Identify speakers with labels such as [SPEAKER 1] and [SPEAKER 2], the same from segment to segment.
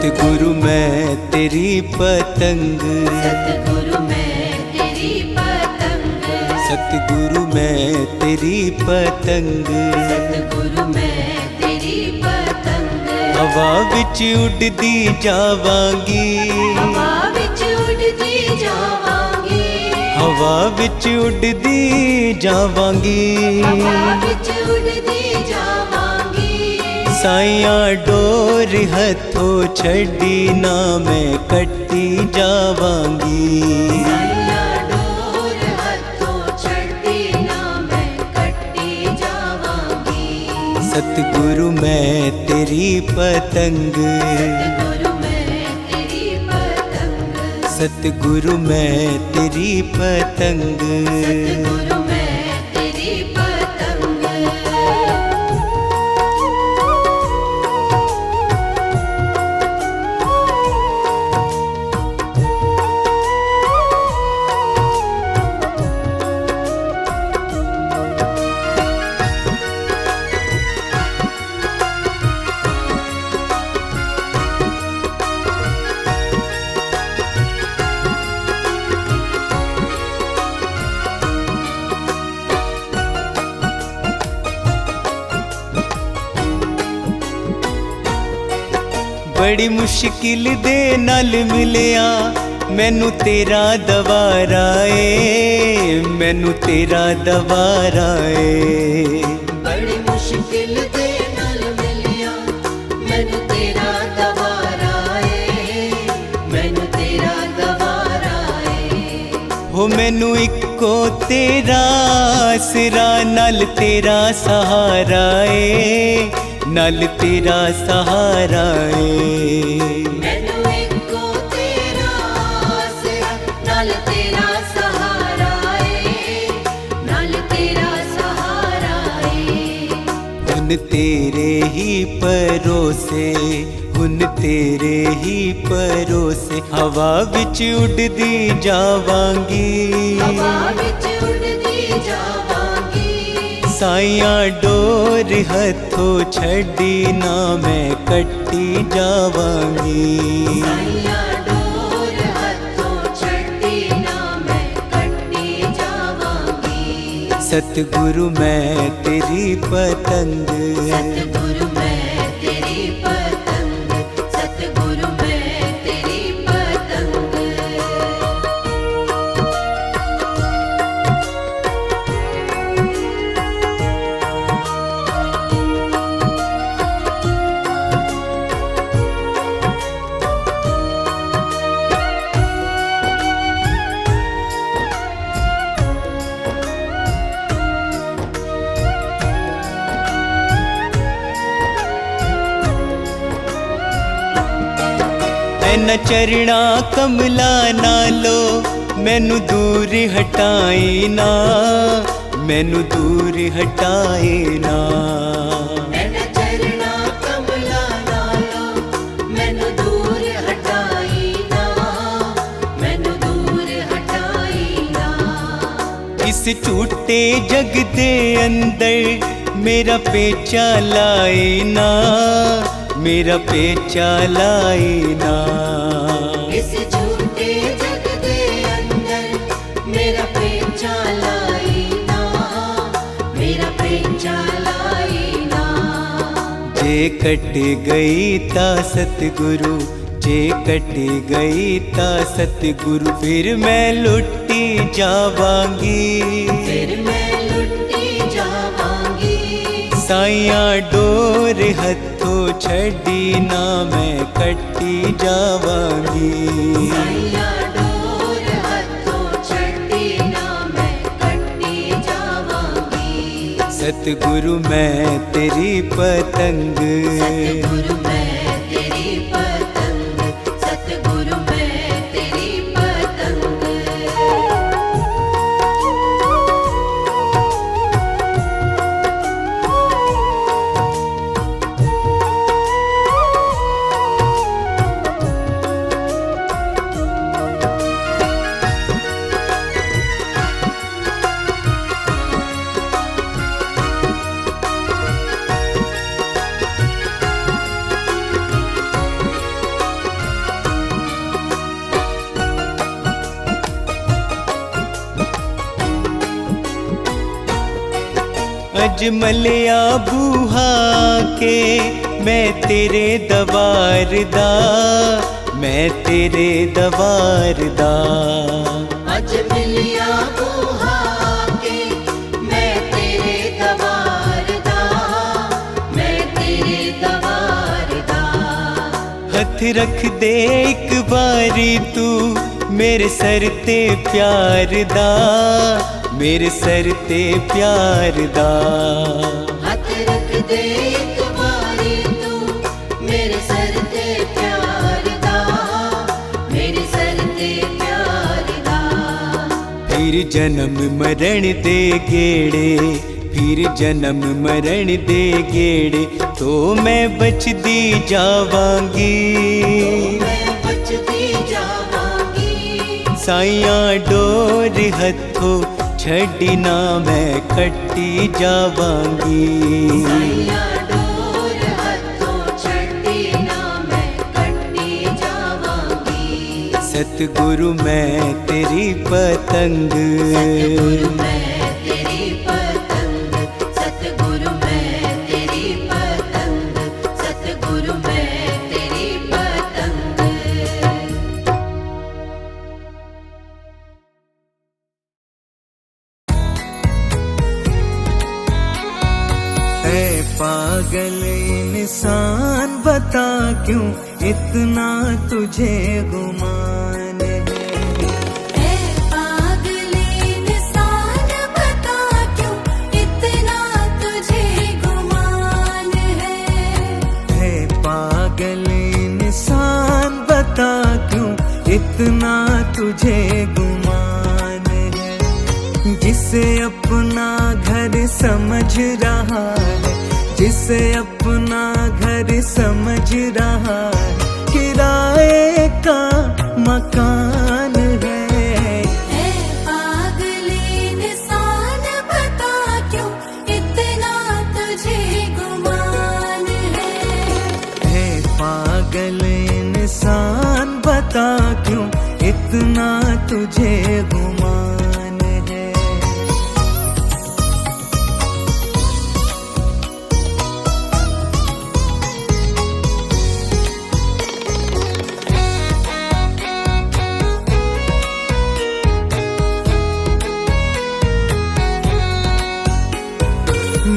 [SPEAKER 1] सतगुरु मैं तेरी पतंग,
[SPEAKER 2] सतगुरु मैं तेरी पतंग,
[SPEAKER 1] सतगुरु मैं तेरी पतंग।
[SPEAKER 2] सतगुरु मैं तेरी पतंग।
[SPEAKER 1] हवा विच उड़दी जावांगी,
[SPEAKER 2] हवा विच उड़दी जावांगी,
[SPEAKER 1] हवा विच उड़दी जावांगी।
[SPEAKER 2] हवा विच उड़दी जावांगी।
[SPEAKER 1] साइया डोर हथों छड़ी ना मैं कट्टी जावांगी।
[SPEAKER 2] साइया डोर हथों छड़ी ना मैं कट्टी जावांगी।
[SPEAKER 1] सतगुरु मैं तेरी पतंग,
[SPEAKER 2] सतगुरु मैं तेरी पतंग,
[SPEAKER 1] सतगुरु मैं तेरी पतंग।
[SPEAKER 2] सतगुरु मैं तेरी पतंग।
[SPEAKER 1] बड़ी मुश्किल दे नाल मिलिया मैनू तेरा दवारा ए, मैनू तेरा दवारा ए।
[SPEAKER 2] बड़ी मुश्किल दे नाल मिलिया मैनू तेरा दवारा ए, मैनू तेरा दवारा ए।
[SPEAKER 1] हो मैनू इको तेरा आसरा नाल तेरा सहारा ए, नाल तेरा सहारा ए।
[SPEAKER 2] मैनू इको तेरा आसरा नाल तेरा सहारा ए, नाल तेरा सहारा ए।
[SPEAKER 1] हुन तेरे ही परोसे, हुन तेरे ही परोसे हवा विच उड़दी जावांगी।
[SPEAKER 2] हवा विच उड़दी जावांगी।
[SPEAKER 1] साइया डोर हथों छड़ी ना मैं कट्टी जावांगी।
[SPEAKER 2] साइया डोर हथों छड़ी ना मैं कट्टी जावांगी।
[SPEAKER 1] सतगुरु मैं तेरी पतंग,
[SPEAKER 2] सतगुरु मैं तेरी पतंग, सतगुरु मैं तेरी पतंग।
[SPEAKER 1] न चरना कमला नालो मैनू दूर हटाई ना, मैनू दूर हटाए ना।
[SPEAKER 2] मैंने चरना कमला नालो मैनू दूर हटाई ना, मैनू दूर हटाई ना।
[SPEAKER 1] इस झूठे जग दे अंदर मेरा पेचा लाए ना, मेरा पेचा लाए ना।
[SPEAKER 2] इस झूठे जग दे अंदर मेरा पेचा लाई ना, मेरा पेचा लाई ना।
[SPEAKER 1] जे कट गई ता सतगुरु, जे कट गई ता सतगुरु फिर मैं लुटी जावांगी।
[SPEAKER 2] फिर मैं लुटी जावांगी।
[SPEAKER 1] साइया डोर हथों छड़ी ना मैं कट्टी जावांगी।
[SPEAKER 2] साइया डोर हथों छड़ी ना मैं कट्टी जावांगी।
[SPEAKER 1] सतगुरु मैं तेरी पतंग,
[SPEAKER 2] सतगुरु मैं तेरी पतंग, सतगुरु मैं तेरी पतंग।
[SPEAKER 1] अजमलिया बूहा के मैं तेरे दवार दा, मैं तेरे दवार दा।
[SPEAKER 2] अज मिलिया बूहा के मैं तेरे दवार दा, मैं तेरे दवार दा।
[SPEAKER 1] हथ रख दे एक बारी तू मेरे सर ते प्यार दा, मेरे सर ते प्यार दा।
[SPEAKER 2] हथ रख दे एक बारी तू मेरे सर ते प्यार दा, मेरे सर ते प्यार दा।
[SPEAKER 1] फिर जन्म मरण दे गेड़े, फिर जन्म मरण दे गेड़े तो मैं बचदी जावांगी,
[SPEAKER 2] मैं बचदी जावांगी।
[SPEAKER 1] साइयां डोर हथों छड़ी ना मैं कट्टी जावांगी।
[SPEAKER 2] साइयां डोर हथों छड़ी ना मैं कट्टी जावांगी।
[SPEAKER 1] सतगुरु मैं तेरी पतंग,
[SPEAKER 2] सतगुरु मैं तेरी पतंग, सतगुरु मैं तेरी पतंग, सतगुरु मैं तेरी पतंग।
[SPEAKER 1] ऐ पागल इंसान बता क्यों इतना तुझे गुमान है।
[SPEAKER 2] ऐ पागल इंसान बता क्यों इतना तुझे गुमान है।
[SPEAKER 1] ऐ पागल इंसान बता क्यों इतना तुझे गुमान है। जिसे अपना घर समझ रहा है, जिसे अपना घर समझ रहा है, किराए का मकान है।
[SPEAKER 2] ऐ पागल इंसान बता क्यों इतना तुझे गुमान है।
[SPEAKER 1] ऐ पागल इंसान बता क्यों इतना तुझे गुमान है।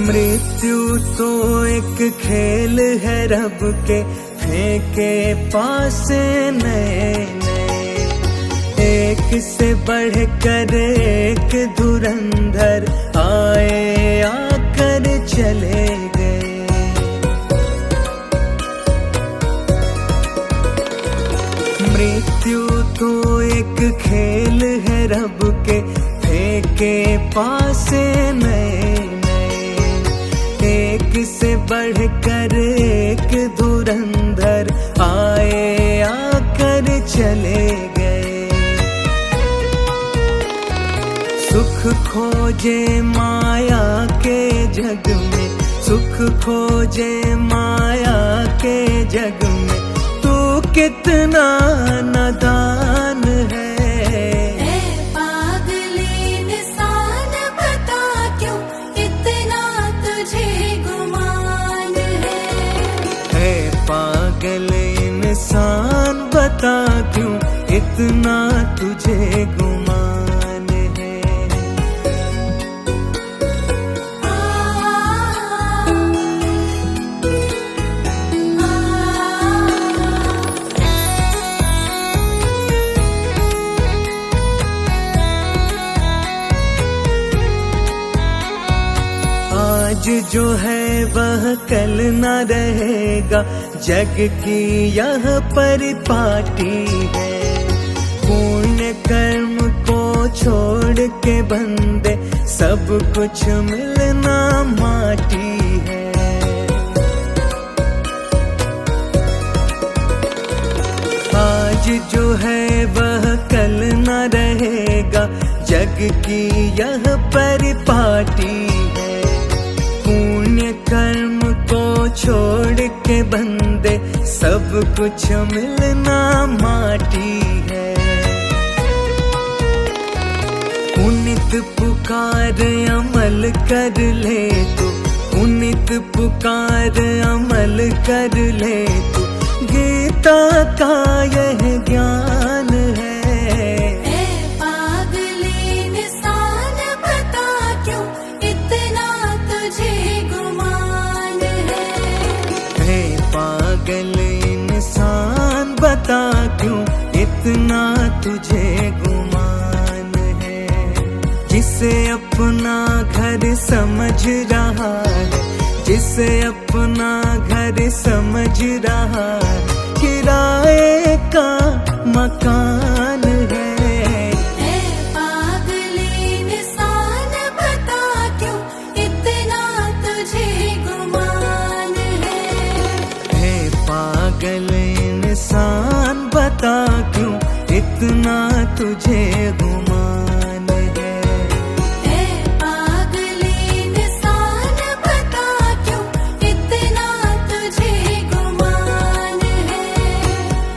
[SPEAKER 1] मृत्यु तो एक खेल है रब के फेंके पास नए नए, एक से बढ़ कर एक धुरंधर आए आकर चले गए। मृत्यु तो एक खेल है रब के फेंके पास नए नए, एक से बढ़ कर एक धुरंधर आए आकर चले गए। सुख खोजे माया के जग में, सुख खोजे माया के जग में, तू कितना नादान है।
[SPEAKER 2] ऐ पागल इंसान बता क्यों इतना तुझे गुमान है।
[SPEAKER 1] ऐ पागल इंसान बता क्यों इतना तुझे गुमान है। आज जो है वह कल न रहेगा, जग की यह परिपाटी है। पुण्य कर्म को छोड़ के बंदे सब कुछ मिलना माटी है। आज जो है वह कल न रहेगा, जग की यह परिपाटी है। पुण्य कर्म को छोड़ के बंदे सब कुछ मिलना माटी है। पुण्य पुनीत पुकार अमल कर ले तू, पुनीत पुकार अमल कर ले तू, गीता का यह ज्ञान है।
[SPEAKER 2] ऐ पागले इंसान बता क्यों इतना तुझे गुमान है।
[SPEAKER 1] हे पागल इंसान बता क्यों इतना तुझे गुमान है। जिसे अपना घर समझ रहा है, जिसे अपना घर समझ रहा है, किराए का मकान है।
[SPEAKER 2] ऐ पागले इंसान बता क्यों इतना तुझे गुमान है।
[SPEAKER 1] हे पागल इंसान बता क्यों इतना तुझे गुमान है।
[SPEAKER 2] ऐ पागले इंसान बता क्यों इतना तुझे गुमान है।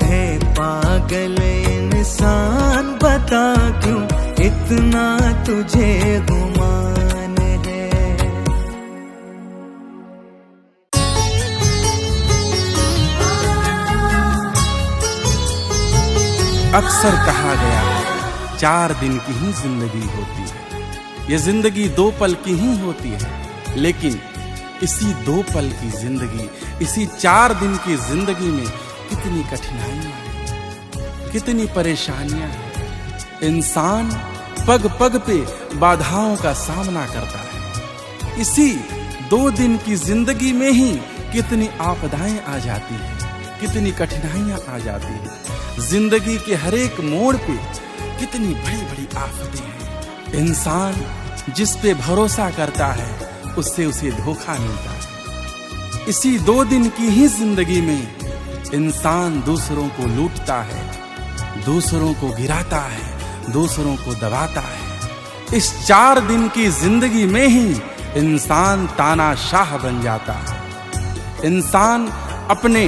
[SPEAKER 1] हे पागल इंसान बता क्यों इतना तुझे गुमान है।
[SPEAKER 3] अक्सर कहा गया है 4 दिन की ही जिंदगी होती है। ये जिंदगी 2 पल की ही होती है, लेकिन इसी 2 पल की जिंदगी, इसी 4 दिन की जिंदगी में कितनी कठिनाइयां हैं, कितनी परेशानियां हैं। इंसान पग पग पे बाधाओं का सामना करता है। इसी 2 दिन की जिंदगी में ही कितनी आपदाएं आ जाती हैं, कितनी कठिनाइयां आ जाती हैं। जिंदगी के हर एक मोड़ पे कितनी बड़ी बड़ी आफतें हैं। इंसान जिस पे भरोसा करता है उससे उसे धोखा मिलता है। इसी 2 दिन की ही जिंदगी में इंसान दूसरों को लूटता है, दूसरों को गिराता है, दूसरों को दबाता है। इस 4 दिन की जिंदगी में ही इंसान तानाशाह बन जाता है। इंसान अपने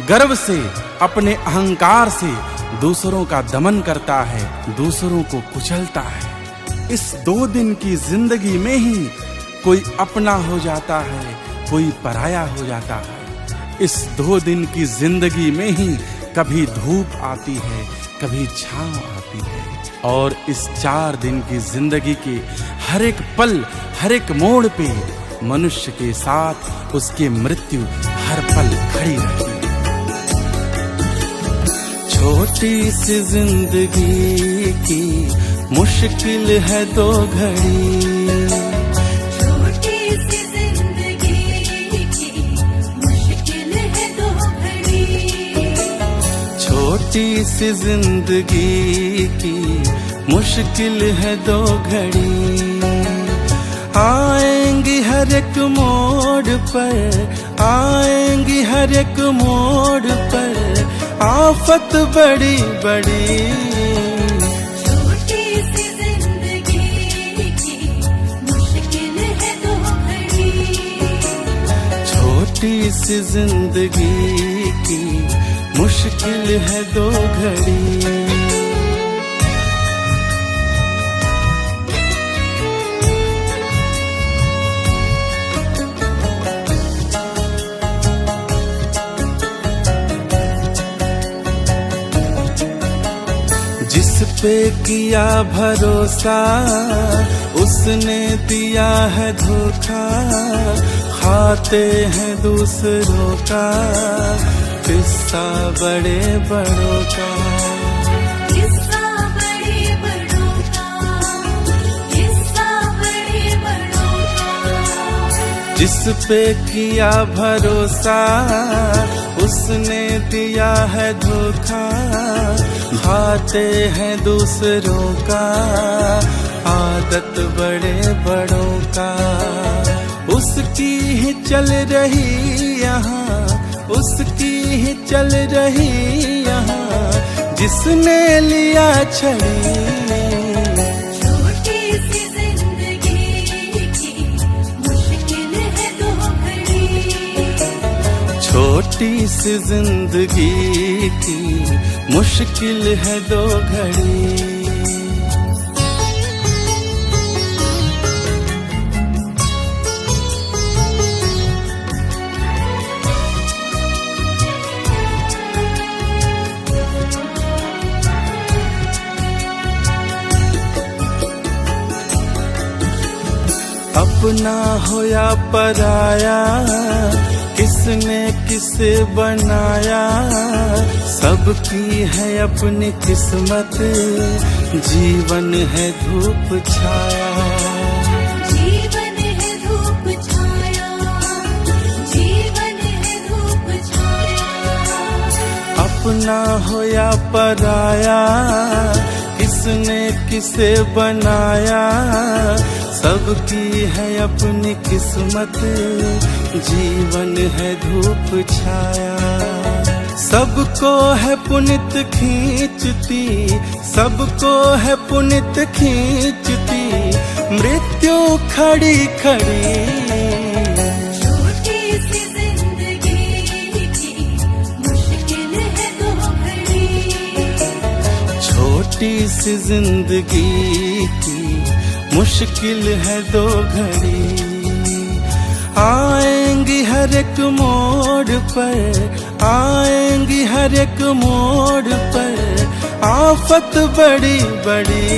[SPEAKER 3] गर्व से, अपने अहंकार से दूसरों का दमन करता है, दूसरों को कुचलता है। इस 2 दिन की जिंदगी में ही कोई अपना हो जाता है, कोई पराया हो जाता है। इस 2 दिन की जिंदगी में ही कभी धूप आती है, कभी छांव आती है। और इस 4 दिन की जिंदगी के हर एक पल, हर एक मोड़ पे मनुष्य के साथ उसकी मृत्यु हर पल खड़ी रहती है। छोटी सी जिंदगी की मुश्किल है 2 घड़ी,
[SPEAKER 2] छोटी सी जिंदगी की मुश्किल है 2 घड़ी।
[SPEAKER 1] छोटी सी जिंदगी की मुश्किल है 2 घड़ी। आएंगी हर एक मोड़ पर, आएंगी हर एक मोड़ पर आफत बड़ी बड़ी।
[SPEAKER 2] छोटी सी जिंदगी की मुश्किल है 2 घड़ी।
[SPEAKER 1] छोटी सी जिंदगी की मुश्किल है 2 घड़ी। जिस पे किया भरोसा उसने दिया है धोखा, खाते हैं दूसरों का किस्सा बड़े बड़ों का।
[SPEAKER 2] किस्सा बड़े बड़ों का, किस्सा बड़े बड़ों का।
[SPEAKER 1] जिस पे किया भरोसा उसने दिया है धोखा, खाते हैं दूसरों का आदत बड़े बड़ों का। उसकी ही चल रही यहाँ, उसकी ही चल रही यहाँ जिसने लिया छड़ी।
[SPEAKER 2] छोटी सी जिंदगी की मुश्किल है 2 घड़ी।
[SPEAKER 1] छोटी सी जिंदगी की मुश्किल है 2 घड़ी।
[SPEAKER 3] अपना हो या पराया, किसने किसे बनाया, सबकी है अपनी किस्मत, जीवन है धूप छाया।
[SPEAKER 2] जीवन है धूप छाया, जीवन है धूप छाया।
[SPEAKER 3] अपना हो या पराया, किसने किसे बनाया, सबकी है अपनी किस्मत, जीवन है धूप छाया। सबको है पुनित खींचती, सबको है पुनित खींचती, मृत्यु खड़ी खड़ी।
[SPEAKER 2] छोटी सी जिंदगी की मुश्किल है दो घड़ी,
[SPEAKER 3] छोटी सी जिंदगी की मुश्किल है दो घड़ी। आएंगी हर एक मोड़ पर, आएंगी हर एक मोड़ पर, आफत बड़ी बड़ी।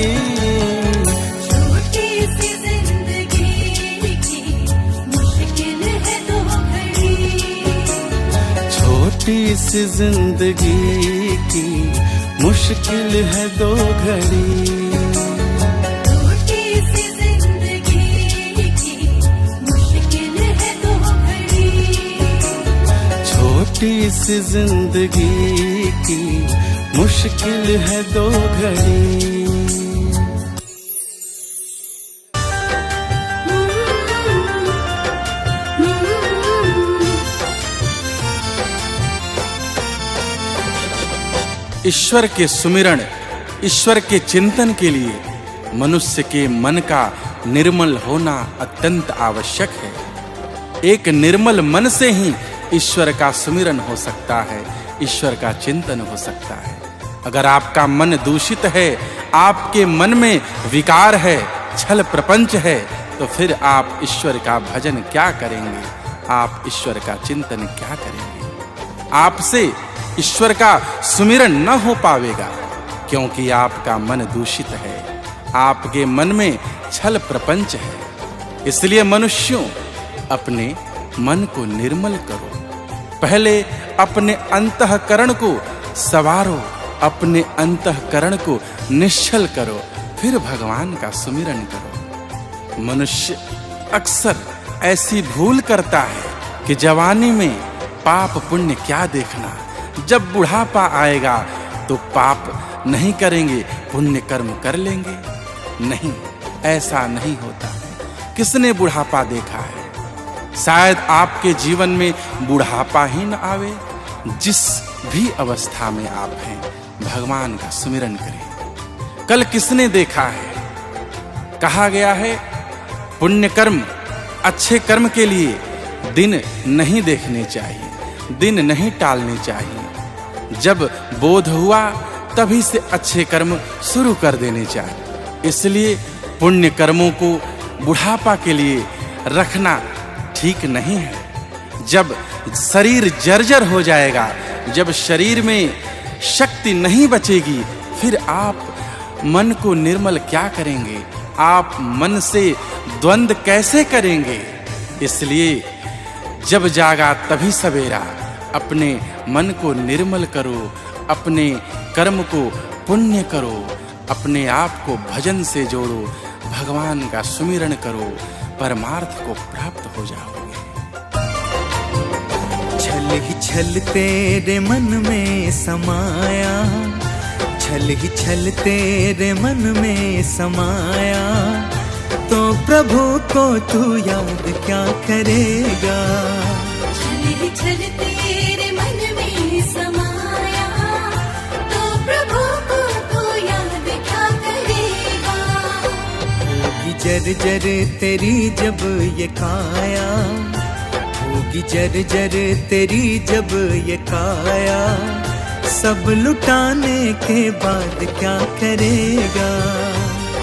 [SPEAKER 2] छोटी सी जिंदगी की मुश्किल है दो घड़ी,
[SPEAKER 3] छोटी सी जिंदगी की मुश्किल है दो घड़ी। छोटी सी जिंदगी की मुश्किल है दो घड़ी। ईश्वर के सुमिरण, ईश्वर के चिंतन के लिए मनुष्य के मन का निर्मल होना अत्यंत आवश्यक है। एक निर्मल मन से ही ईश्वर का सुमिरन हो सकता है, ईश्वर का चिंतन हो सकता है। अगर आपका मन दूषित है, आपके मन में विकार है, छल प्रपंच है, तो फिर आप ईश्वर का भजन क्या करेंगे, आप ईश्वर का चिंतन क्या करेंगे। आपसे ईश्वर का सुमिरन न हो पावेगा, क्योंकि आपका मन दूषित है, आपके मन में छल प्रपंच है। इसलिए मनुष्यों, अपने मन को निर्मल करो। पहले अपने अंतःकरण को सवारो, अपने अंतःकरण को निश्चल करो, फिर भगवान का सुमिरन करो। मनुष्य अक्सर ऐसी भूल करता है कि जवानी में पाप पुण्य क्या देखना, जब बुढ़ापा आएगा तो पाप नहीं करेंगे, पुण्य कर्म कर लेंगे। नहीं, ऐसा नहीं होता। किसने बुढ़ापा देखा है? शायद आपके जीवन में बुढ़ापा ही न आवे। जिस भी अवस्था में आप हैं, भगवान का सुमिरन करें। कल किसने देखा है? कहा गया है, पुण्य कर्म, अच्छे कर्म के लिए दिन नहीं देखने चाहिए, दिन नहीं टालने चाहिए। जब बोध हुआ तभी से अच्छे कर्म शुरू कर देने चाहिए। इसलिए पुण्य कर्मों को बुढ़ापा के लिए रखना ठीक नहीं है। जब शरीर जर्जर हो जाएगा, जब शरीर में शक्ति नहीं बचेगी, फिर आप मन को निर्मल क्या करेंगे? आप मन से द्वंद्व कैसे करेंगे? इसलिए जब जागा तभी सवेरा, अपने मन को निर्मल करो, अपने कर्म को पुण्य करो, अपने आप को भजन से जोड़ो, भगवान का सुमिरन करो, परमार्थ को प्राप्त हो जाओगे।
[SPEAKER 1] छल ही छल तेरे मन में समाया, छल ही छल तेरे मन में समाया, तो प्रभु को तू याद क्या करेगा।
[SPEAKER 2] छल ही छल तेरे मन में समाया, तो प्रभु को तू याद क्या करेगा।
[SPEAKER 1] होगी जर्जर तेरी जब ये काया, होगी जर्जर तेरी जब ये काया, सब लुटाने के बाद क्या करेगा।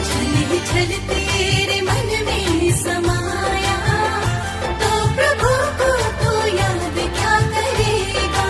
[SPEAKER 2] छल ही छल तेरे मन में समाया, तो प्रभु को तू याद क्या करेगा।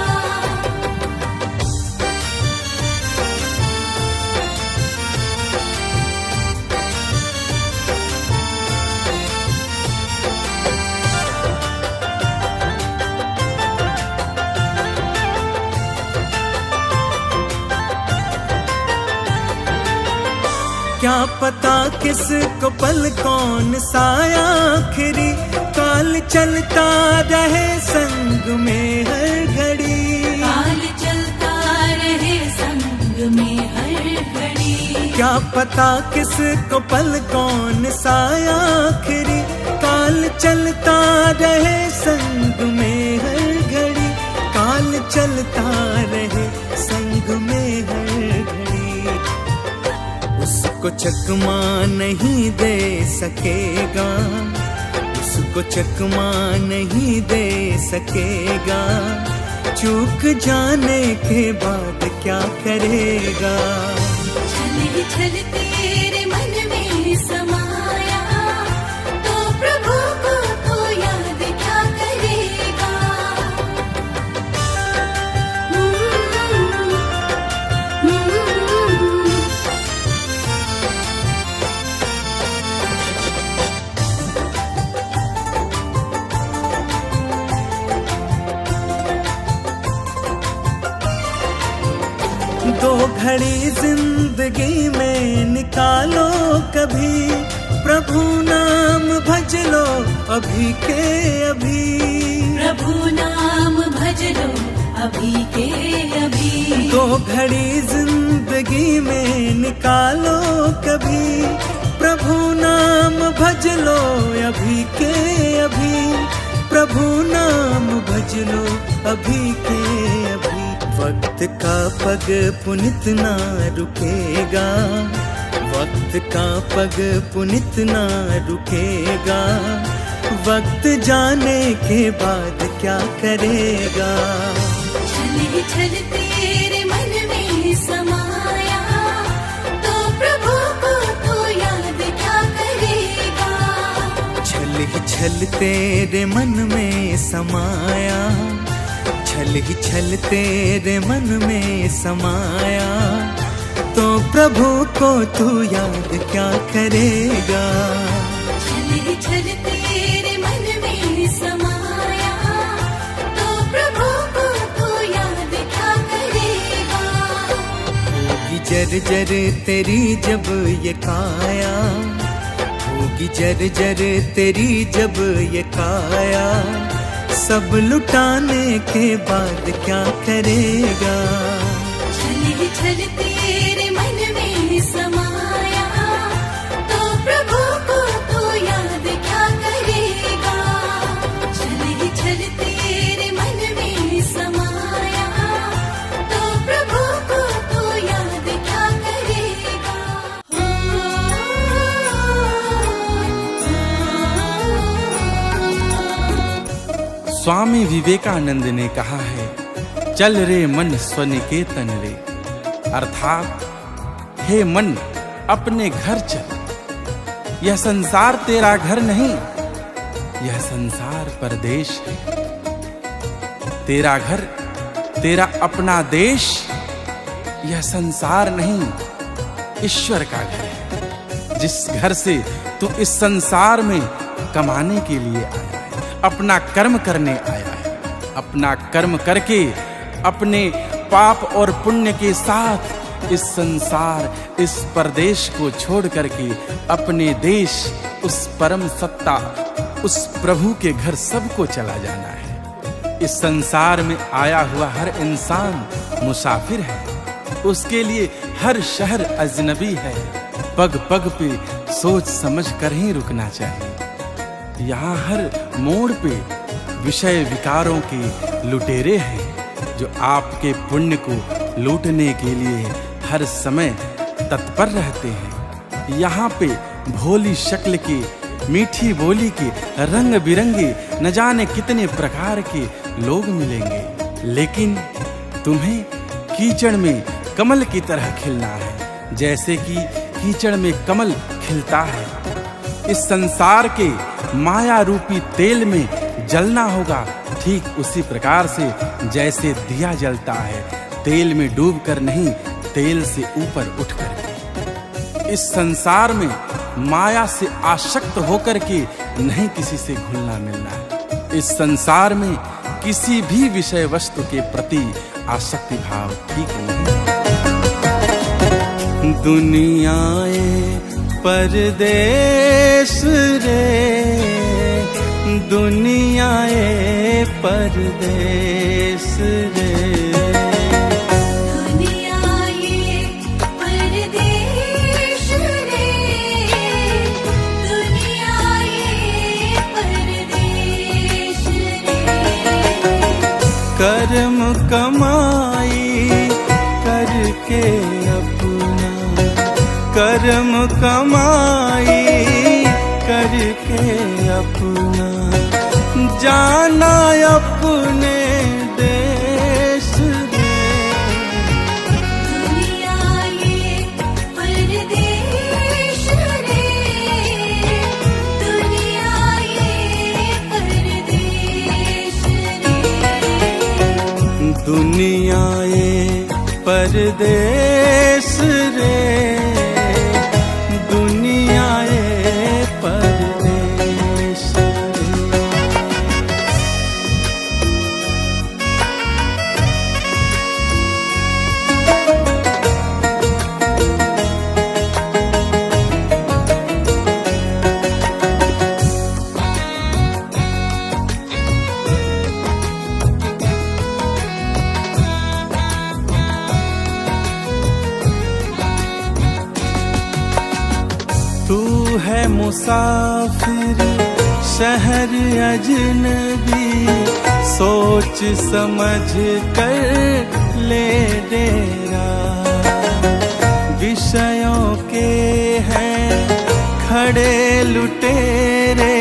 [SPEAKER 1] क्या पता किसको पल कौन सा आखिरी, काल चलता रहे संग में हर घड़ी,
[SPEAKER 2] काल चलता रहे संग में हर घड़ी।
[SPEAKER 1] क्या पता किसको पल कौन सा आखिरी, काल चलता रहे संग में हर घड़ी, काल चलता रहे संग में हर घड़ी। उसको चकमा नहीं दे सकेगा, उसको चकमा नहीं दे सकेगा, चूक जाने के बाद क्या करेगा।
[SPEAKER 2] छल छल तेरे मन में समाया, तो प्रभु को तो याद क्या करेगा।
[SPEAKER 1] दो घड़ी जिंदगी में निकालो कभी, प्रभु नाम भज लो अभी के अभी,
[SPEAKER 2] प्रभु नाम भज लो अभी के अभी।
[SPEAKER 1] दो घड़ी जिंदगी में निकालो कभी, प्रभु नाम भज लो अभी के अभी, प्रभु नाम भज लो अभी के अभी। वक्त का पग पुनित ना रुकेगा, वक्त का पग पुनित ना रुकेगा, वक्त जाने के बाद क्या करेगा।
[SPEAKER 2] छल छल तेरे मन में समाया, तो प्रभु को तो याद क्या करेगा।
[SPEAKER 1] छल ही छल तेरे मन में समाया, छल ही छल तेरे मन में समाया, तो प्रभु को तू याद क्या करेगा।
[SPEAKER 2] छल छल तेरे मन में समाया, तो प्रभु को तो याद क्या करेगा।
[SPEAKER 1] होगी जर्जर तेरी जब ये काया, होगी जर्जर तेरी जब ये काया, सब लुटाने के बाद क्या करेगा।
[SPEAKER 2] छल छल तेरे मन में समाया, तो प्रभु को तो याद क्या करेगा। छल छल तेरे मन में समाया, तो प्रभु को तो याद क्या करेगा।
[SPEAKER 3] स्वामी विवेकानंद ने कहा है, चल रे मन स्वनिकेतन रे, अर्थात हे मन अपने घर चल। यह संसार तेरा घर नहीं, यह संसार परदेश है। तेरा घर तेरा अपना देश, यह संसार नहीं ईश्वर का घर है। जिस घर से तू इस संसार में कमाने के लिए आया है, अपना कर्म करने आया है, अपना कर्म करके अपने पाप और पुण्य के साथ इस संसार, इस परदेश को छोड़ करके अपने देश, उस परम सत्ता, उस प्रभु के घर सबको चला जाना है। इस संसार में आया हुआ हर इंसान मुसाफिर है, उसके लिए हर शहर अजनबी है। पग पग पे सोच समझ कर ही रुकना चाहिए। यहाँ हर मोड़ पे विषय विकारों के लुटेरे हैं, जो आपके पुण्य को लूटने के लिए हर समय तत्पर रहते हैं। यहाँ पे भोली शक्ल के, मीठी बोली के, रंग बिरंगे न जाने कितने प्रकार के लोग मिलेंगे, लेकिन तुम्हें कीचड़ में कमल की तरह खिलना है, जैसे कि कीचड़ में कमल खिलता है। इस संसार के माया रूपी तेल में जलना होगा, ठीक उसी प्रकार से जैसे दिया जलता है, तेल में डूबकर नहीं, तेल से ऊपर उठकर। इस संसार में माया से आसक्त होकर के नहीं किसी से घुलना मिलना है। इस संसार में किसी भी विषय वस्तु के प्रति आसक्ति भाव ठीक नहीं। दुनियाए
[SPEAKER 1] परदेश रे दुनिया ए परदेश रे।
[SPEAKER 2] दुनिया ये परदेश रे, दुनिया ये परदेश रे।
[SPEAKER 1] कर्म कमाई करके अपना, कर्म कमाई करके अपना जाना अपने देश रे।
[SPEAKER 2] दुनिया ये परदेश रे, दुनिया ये परदेश रे।
[SPEAKER 1] दुनिया ये परदेश रे, दुनिया ये परदेश रे। तू है मुसाफिर शहर अजनबी, सोच समझ कर ले डेरा। विषयों के हैं खड़े लुटेरे,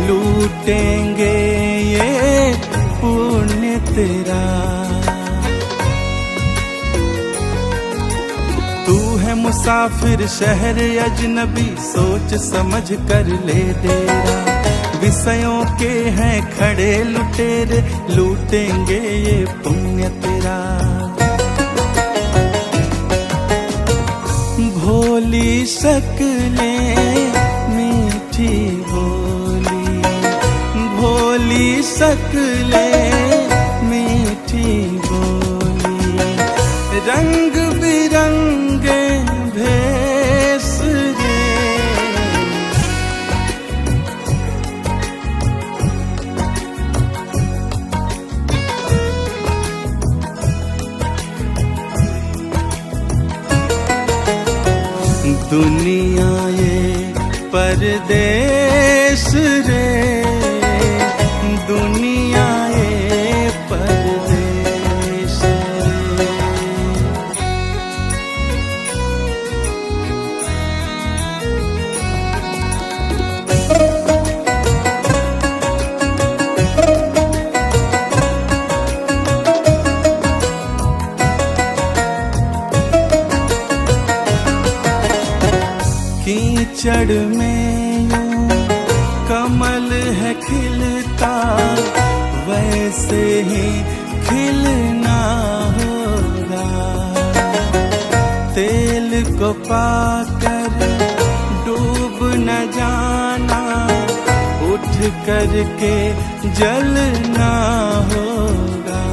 [SPEAKER 1] लूटेंगे ये पुण्य तेरा। तू है मुसाफिर शहर अजनबी, सोच समझ कर ले डेरा। विषयों के हैं खड़े लुटेरे, लूटेंगे ये पुण्य तेरा। भोली शक्लें मीठी बोली, भोली शक्लें मीठी बोली, रंग बिरंगे भेष रे। दुनिया ये परदेश रे, दुनिया ये परदेश रे। कीचड़ में यूं कमल है खिलता, वैसे ही खिलना होगा। तेल को पाकर डूब न जाना, उठ करके जलना होगा।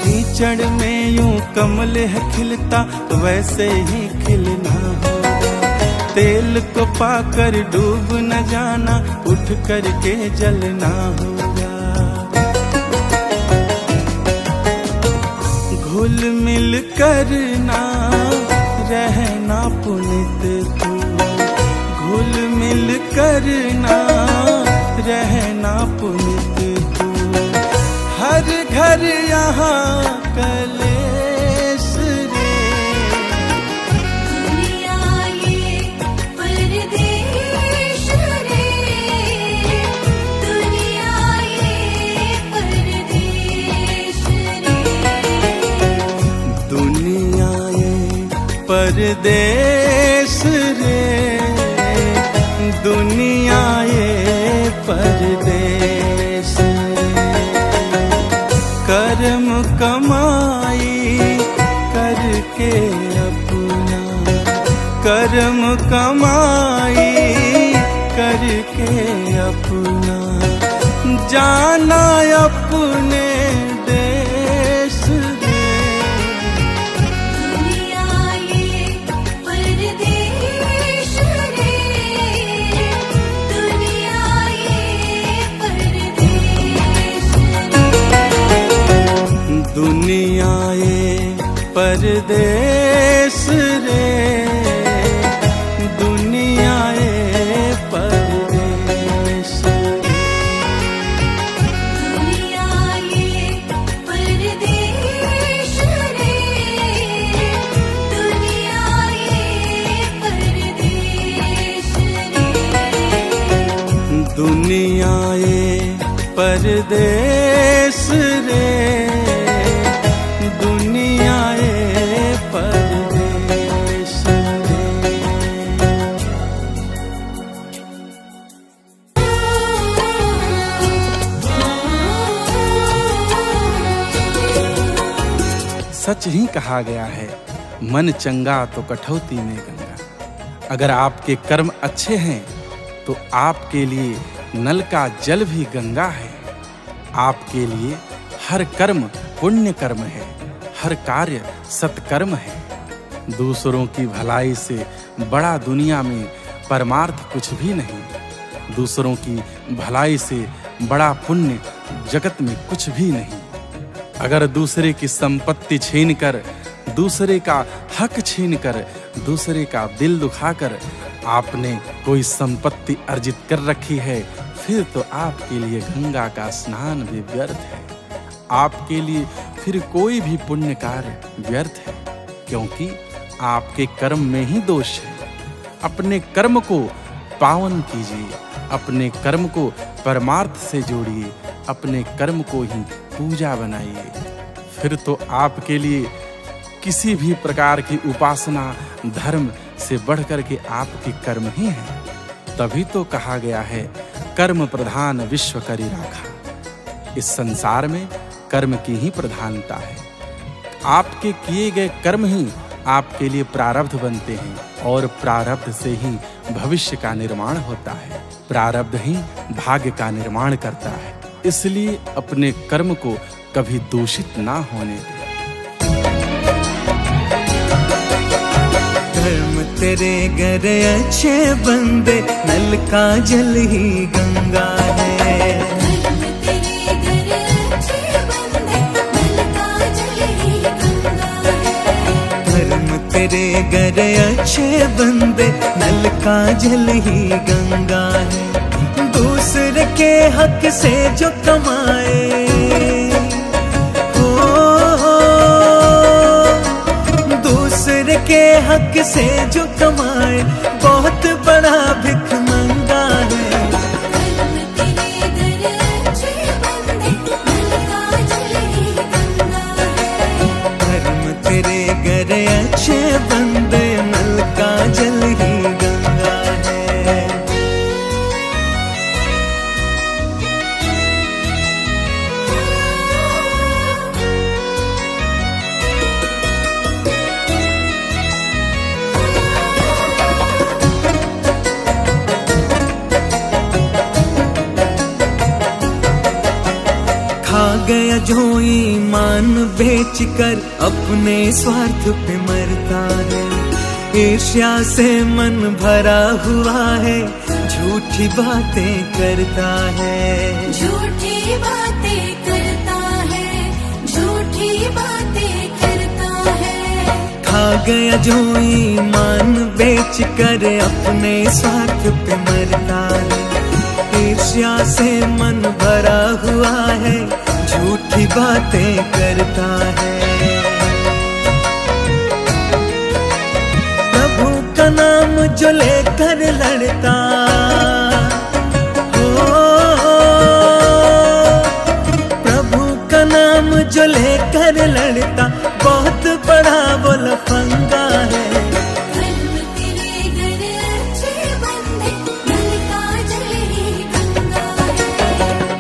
[SPEAKER 1] कीचड़ में यूं कमल है खिलता, वैसे ही खिलना होगा। तेल को पाकर डूब न जाना, उठ करके जलना होगा। घुल मिल करना रहना पुनित तू, घुल मिल करना रहना पुनित तू। हर घर यहाँ कलेश रे।
[SPEAKER 2] दुनिया ये परदेश रे, दुनिया ये परदेश रे।
[SPEAKER 1] दुनिया ये परदेश रे, दुनिया ये परदेश रे। कर्म कमाई करके अपना, कर्म कमाई करके अपना जाना अपने देश रे।
[SPEAKER 3] परदेस रे दुनिया ए परदेस रे।
[SPEAKER 2] दुनिया ये परदेश रे, दुनिया ये परदेश रे।
[SPEAKER 3] दुनिया ए परदेस रे दुनिया ए परदेस रे। सच ही कहा गया है, मन चंगा तो कठौती में गंगा। अगर आपके कर्म अच्छे हैं तो आपके लिए नल का जल भी गंगा है। आपके लिए हर कर्म पुण्य कर्म है, हर कार्य सत्कर्म है। दूसरों की भलाई से बड़ा दुनिया में परमार्थ कुछ भी नहीं। दूसरों की भलाई से बड़ा पुण्य जगत में कुछ भी नहीं। अगर दूसरे की संपत्ति छीनकर, दूसरे का हक छीनकर, दूसरे का दिल दुखाकर आपने कोई संपत्ति अर्जित कर रखी है, फिर तो आपके लिए गंगा का स्नान भी व्यर्थ है। आपके लिए फिर कोई भी पुण्य कार्य व्यर्थ है, क्योंकि आपके कर्म में ही दोष है। अपने कर्म को पावन कीजिए, अपने कर्म को परमार्थ से जोड़िए, अपने कर्म को ही पूजा बनाइए। फिर तो आपके लिए किसी भी प्रकार की उपासना धर्म से बढ़कर के आपके कर्म ही हैं। तभी तो कहा गया है, कर्म प्रधान विश्व करी राखा। इस संसार में कर्म की ही प्रधानता है। आपके किए गए कर्म ही आपके लिए प्रारब्ध बनते हैं और प्रारब्ध से ही भविष्य का निर्माण होता है। प्रारब्ध ही भाग्य का निर्माण करता है। इसलिए अपने कर्म को कभी दूषित ना होने दें।
[SPEAKER 1] कर्म तेरे घर अच्छे बंदे, नल का जल ही गंगा है।
[SPEAKER 2] कर्म तेरे घर अच्छे बंदे, नल का जल ही गंगा है।
[SPEAKER 1] कर्म तेरे घर अच्छे बंदे, नल का जल ही गंगा है। दूसरे के हक से जो कमाए, दूसरे के हक से जो कमाए, बहुत बड़ा भिख मंगा है।
[SPEAKER 2] कर्म तेरे घर अच्छे बंदे, नल का जल ही गंगा है।
[SPEAKER 1] कर्म तेरे घर अच्छे बंदे, नल का जल ही गंगा है। खा गया जो ईमान बेचकर, अपने स्वार्थ पे मरता है। ईर्ष्या से मन भरा हुआ है, झूठी बातें करता है।
[SPEAKER 2] झूठी बातें करता है, झूठी बातें करता है।
[SPEAKER 1] खा गया जो ईमान बेचकर, अपने स्वार्थ पे मरता है। ईर्ष्या से मन भरा हुआ है, झूठी बातें करता है। प्रभु का नाम जो लेकर लड़ता हो, प्रभु का नाम जो लेकर लड़ता, बहुत बड़ा वो लफंगा है।
[SPEAKER 2] कर्म तेरे घर अच्छे बंदे, नल का जल ही गंगा है।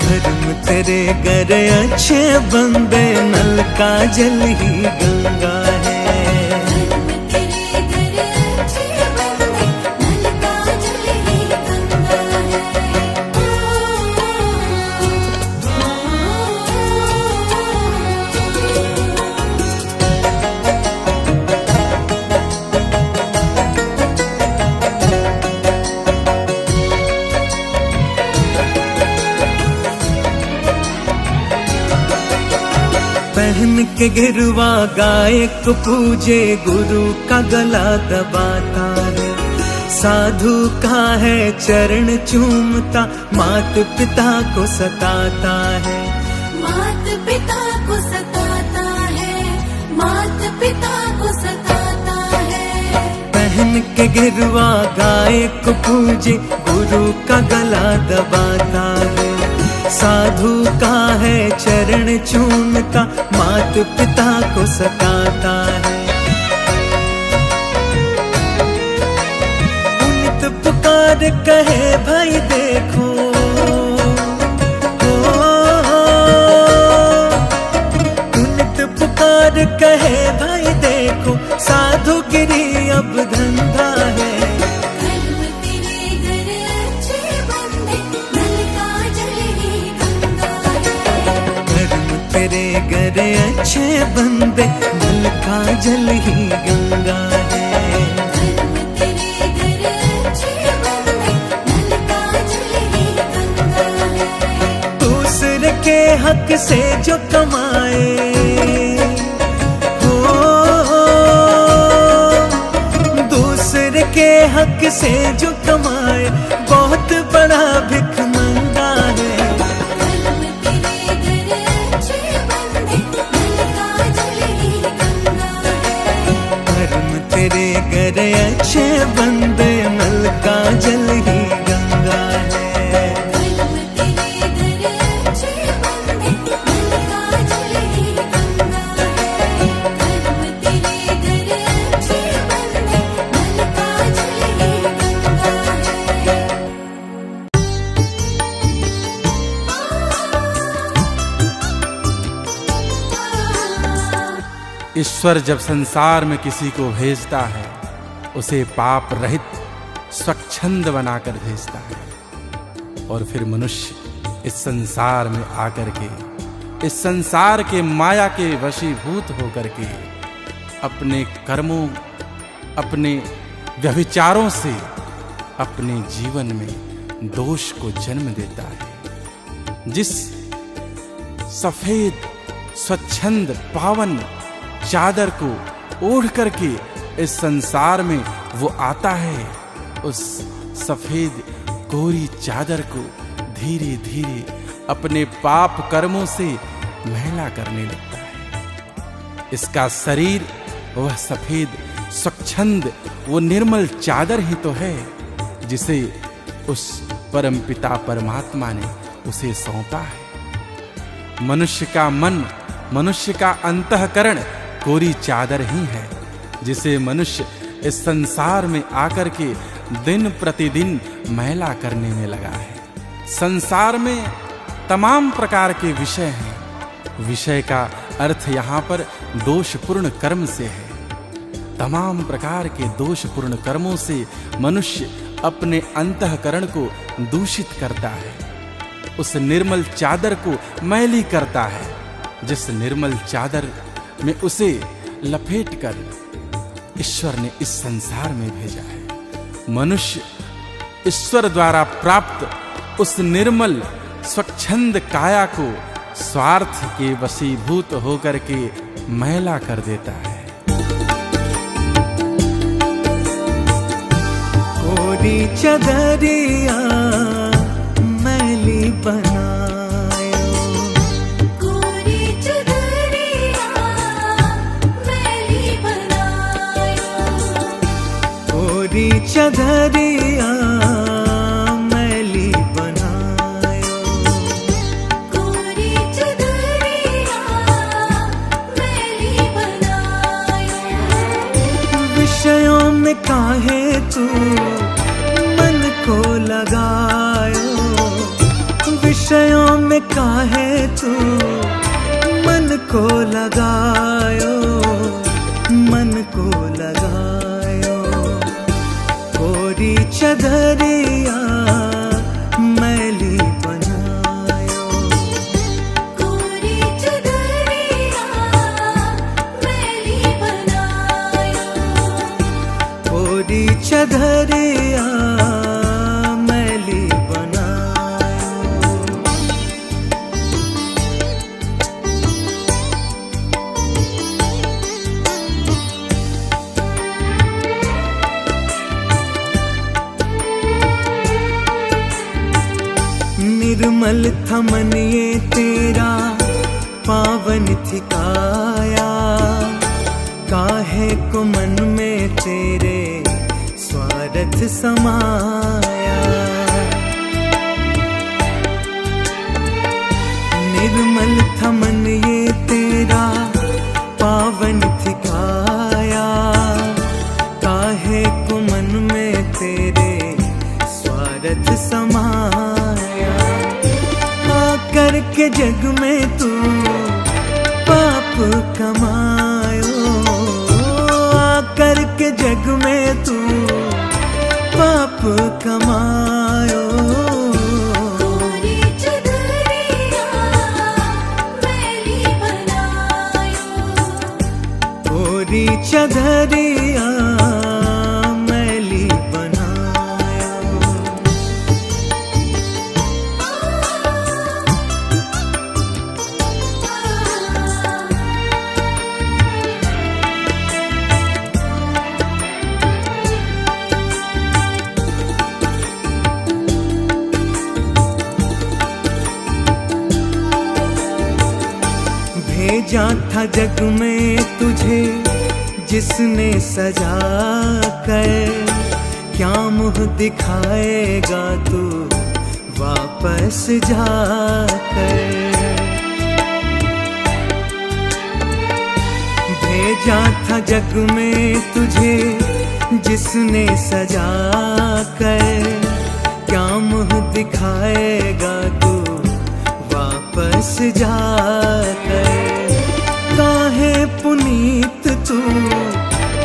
[SPEAKER 1] कर्म तेरे घर अच्छे बंदे, नल का जल ही गंगा है।
[SPEAKER 2] कर्म तेरे घर अच्छे बंदे, नल का जल ही गंगा
[SPEAKER 1] पहन पहन के गिरवा गाय को पूजे, गुरु का गला दबाता है। साधु का है चरण चूमता, मात पिता को सताता है।
[SPEAKER 2] मात पिता को सताता है, मात पिता को सताता है।
[SPEAKER 1] पहन के गिरवा गाय को पूजे, गुरु का गला दबाता है। साधु का है चरण चूमता, मात पिता को सताता है। पुनित पुकार कहे भाई देखो, पुनित पुकार कहे भाई देखो, साधुगिरी अब धंधा है। तेरे घर अच्छे बंदे, नल का जल ही गंगा है।
[SPEAKER 2] तेरे घर अच्छे बंदे, नल का जल ही गंगा है।
[SPEAKER 1] दूसरे के हक से जो कमाए, दूसरे के हक से जो कमाए, बहुत बड़ा भिखमंगा है। तेरे घर अच्छे बंदे, नल का जल ही गंगा है।
[SPEAKER 2] तेरे घर अच्छे बंदे, नल का जल ही गंगा है। तेरे घर अच्छे बंदे, नल का जल ही गंगा है।
[SPEAKER 3] ईश्वर जब संसार में किसी को भेजता है, उसे पाप रहित स्वच्छंद बनाकर भेजता है। और फिर मनुष्य इस संसार में आकर के, इस संसार के माया के वशीभूत होकर के अपने कर्मों, अपने व्यभिचारों से अपने जीवन में दोष को जन्म देता है। जिस सफेद स्वच्छंद पावन चादर को ओढ़ करके इस संसार में वो आता है, उस सफेद कोरी चादर को धीरे धीरे अपने पाप कर्मों से मैला करने लगता है। इसका शरीर वह सफेद स्वच्छंद, वो निर्मल चादर ही तो है जिसे उस परमपिता परमात्मा ने उसे सौंपा है। मनुष्य का मन, मनुष्य का अंतःकरण कोरी चादर ही है, जिसे मनुष्य इस संसार में आकर के दिन प्रतिदिन मैला करने में लगा है। संसार में तमाम प्रकार के विषय हैं। विषय का अर्थ यहाँ पर दोषपूर्ण कर्म से है। तमाम प्रकार के दोषपूर्ण कर्मों से मनुष्य अपने अंतःकरण को दूषित करता है, उस निर्मल चादर को मैली करता है, जिस निर्मल चादर में उसे लपेटकर ईश्वर ने इस संसार में भेजा है। मनुष्य ईश्वर द्वारा प्राप्त उस निर्मल स्वच्छंद काया को स्वार्थ के वशीभूत होकर के मैला कर देता है।
[SPEAKER 1] कोरी चदरिया मैली बनायो,
[SPEAKER 2] कोरी चदरिया मैली बनायो,
[SPEAKER 1] कोरी चदरिया मैली बनायो,
[SPEAKER 2] कोरी चदरिया मैली बनायो।
[SPEAKER 1] विषयों में काहे तू मन को लगायो, विषयों में काहे तू मन को लगायो, मन को लगायो। कोरी चदरिया मैली बनायो,
[SPEAKER 2] कोरी चदरिया मैली बनायो,
[SPEAKER 1] कोरी चदरिया मैली बनायो। निर्मल था मन ये तेरा, पावन थी काया, काहे को मन में तेरे स्वार्थ समाया। निर्मल था मन ये तेरा, पावन थी काया, काहे को मन में तेरे स्वार्थ समाया। आकर के जग में तू पाप कमायो, आकर के जग में तू पाप कमायो।
[SPEAKER 2] कोरी चदरिया मैली बनायो,
[SPEAKER 1] कोरी चदरिया मैली बनायो। भेजा था जग में तुझे जिसने सजा कर, क्या मुँह दिखाएगा तू वापस जाकर। भेजा था जग में तुझे जिसने सजा कर, क्या मुँह दिखाएगा तू वापस जाकर। काहे पुनीत तू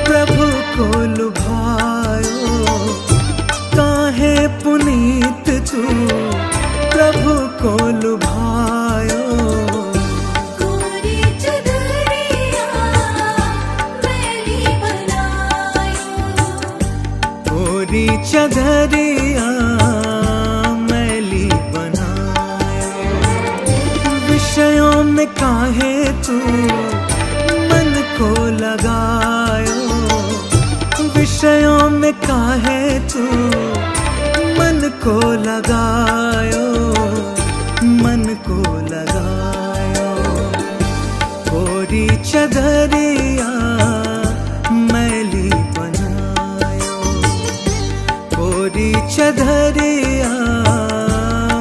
[SPEAKER 1] प्रभु को लुभायो, काहे पुनीत तू प्रभु को लुभायो।
[SPEAKER 2] कोरी चदरिया मैली बनायो,
[SPEAKER 1] कोरी चदरिया मैली बनायो। विषयों में काहे तू मन को लगायो, विषयों में काहे तू मन को लगायो, मन को लगायो। कोरी चदरिया मैली बनायो, कोरी चदरिया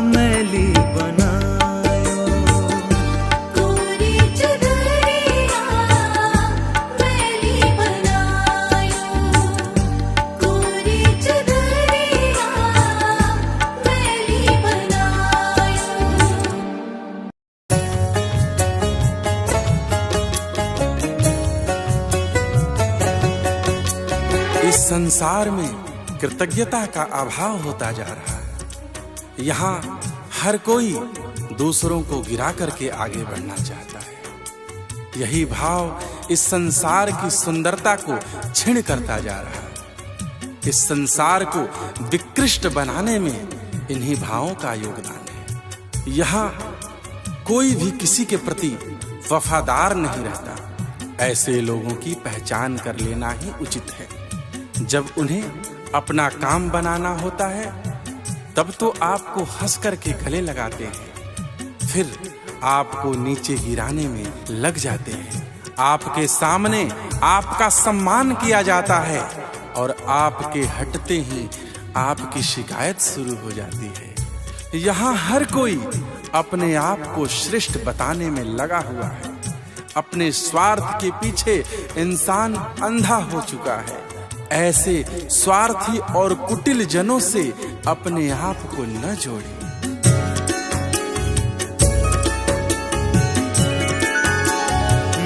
[SPEAKER 1] मैली बनायो।
[SPEAKER 2] कोरी चदरिया मैली बनायो, कोरी चदरिया मैली बनायो।
[SPEAKER 3] इस संसार में कृतज्ञता का अभाव होता जा रहा है। यहाँ हर कोई दूसरों को गिरा करके आगे बढ़ना चाहता है। यही भाव इस संसार की सुंदरता को क्षीण करता जा रहा है। इस संसार को विकृष्ट बनाने में इन्हीं भावों का योगदान है। यहाँ कोई भी किसी के प्रति वफादार नहीं रहता। ऐसे लोगों की पहचान कर लेना ही उचित है। जब उन्हें अपना काम बनाना होता है तब तो आपको हंस करके गले लगाते हैं, फिर आपको नीचे गिराने में लग जाते हैं। आपके सामने आपका सम्मान किया जाता है और आपके हटते ही आपकी शिकायत शुरू हो जाती है। यहाँ हर कोई अपने आप को श्रेष्ठ बताने में लगा हुआ है। अपने स्वार्थ के पीछे इंसान अंधा हो चुका है। ऐसे स्वार्थी और कुटिल जनों से अपने आप को न जोड़ें।